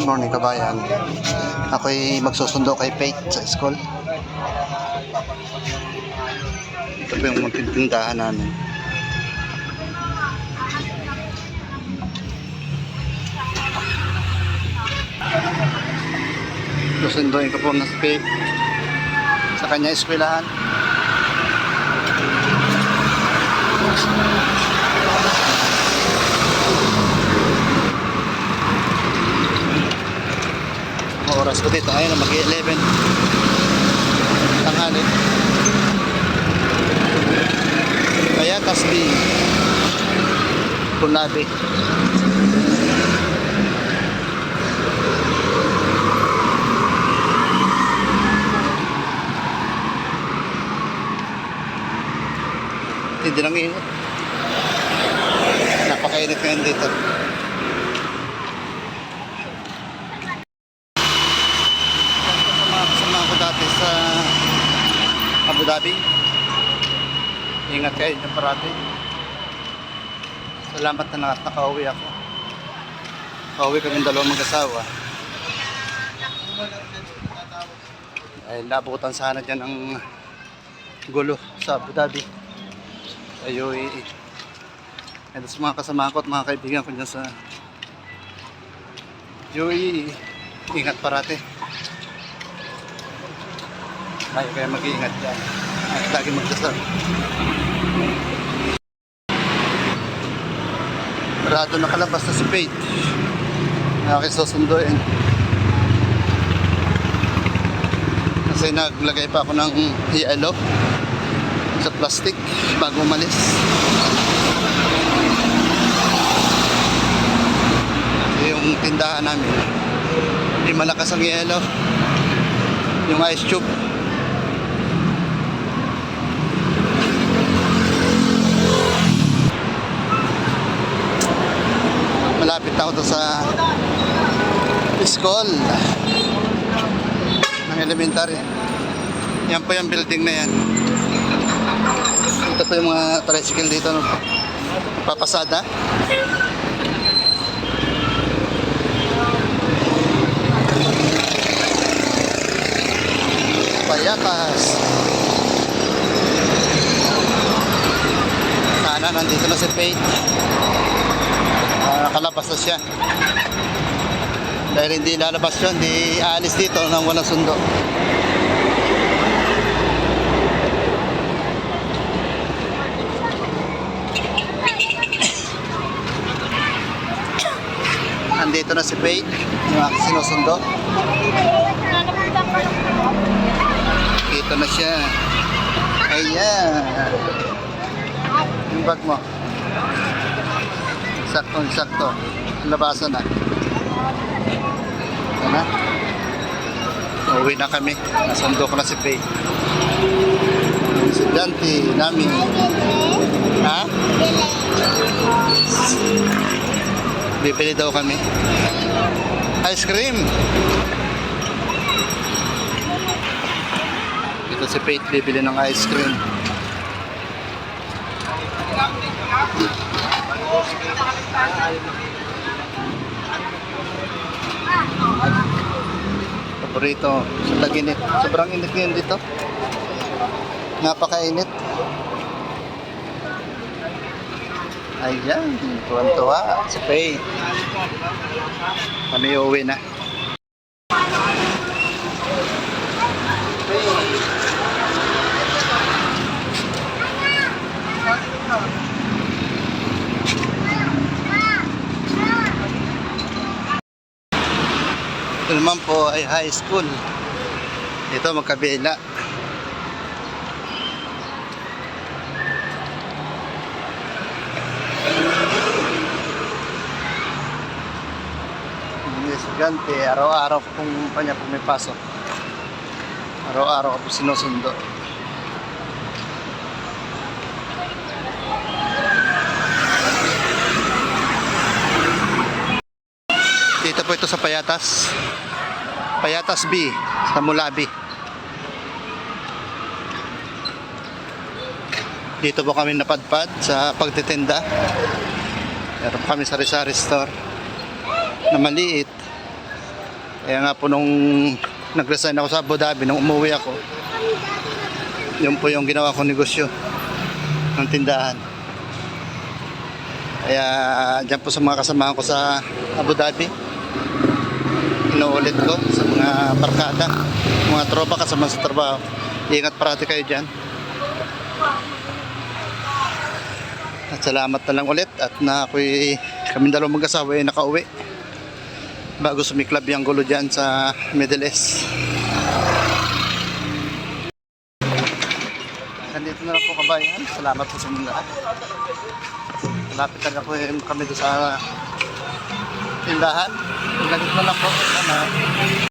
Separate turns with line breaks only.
morning kabayan. Ako'y magsusundo kay Faith sa school. Ito po yung tindahan namin. Susunduin ko po na si Faith sa kanya eskwelahan. Oras ko dito ayun mag-11 tanghali. Kaya tasbi Kunabi. Hindi lang init. Napakainit ngayon dito. Dati sa Abu Dhabi. Ingat kayo dyan parati. Salamat na nakauwi ako. Nakauwi kaming dalawang mag-asawa. Ay nabutan sana dyan ang gulo sa Abu Dhabi. Sa UAE. Ito sa mga kasama ko at mga kaibigan ko dyan sa UAE. Ingat parati. Kaya mag-iingat dyan at lagi magdasal. Parado nakalabas na si Faith na aking susunduin kasi naglagay pa ako ng yellow sa plastic bago umalis. Yung tindahan namin hindi malakas ang yellow, yung ice tube. Malapit na ako sa school ng elementary. Yan po yung building na yan. Ito po yung mga tricycle dito, no? Papasada. Payatas. Sana nandito na si Faith. Nakalabas na siya. Dahil hindi lalabas yun, hindi aalis dito nang walang sundo. Andito na si Faith, yung aking sinusundo. Dito na siya. Ayan. Yung bag mo. Sakto. Labasan na. Ito na. Uwi na kami. Nasundo ko na si Faith. Yung estudyante namin. Ha? Bibili daw kami. Ice cream. Dito si Faith bibili ng ice cream. Paborito sa tag-init. Sobrang init ngayon dito. Napakainit. Ayan, tuwan-tuwa si Faith. Kami uuwi na. Ito naman po ay high school. Ito magkabila. Yung estudyante, araw-araw kung kanya pumipasok. Araw-araw ko po sinusundo. Dito po ito sa Payatas. Payatas B sa Mulabi. Dito po kami napadpad sa pagtitinda. Meron po kami sari-sari store na maliit. Kaya nga po nung nag-resign ako sa Abu Dhabi, nung umuwi ako, yun po yung ginawa kong negosyo ng tindahan. Kaya dyan po sa mga kasama ko sa Abu Dhabi, inuulit ko sa mga barkada, mga tropa kasama sa trabaho. Ingat parati kayo dyan. At salamat na lang ulit at na kaming dalawang mag-asawa ay nakauwi bago sumiklab yung gulo dyan sa Middle East. Nandito na lang po kabayan. Salamat po sa inyo lahat. Malapit na po kami doon sa tindahan. Nandito na lang po.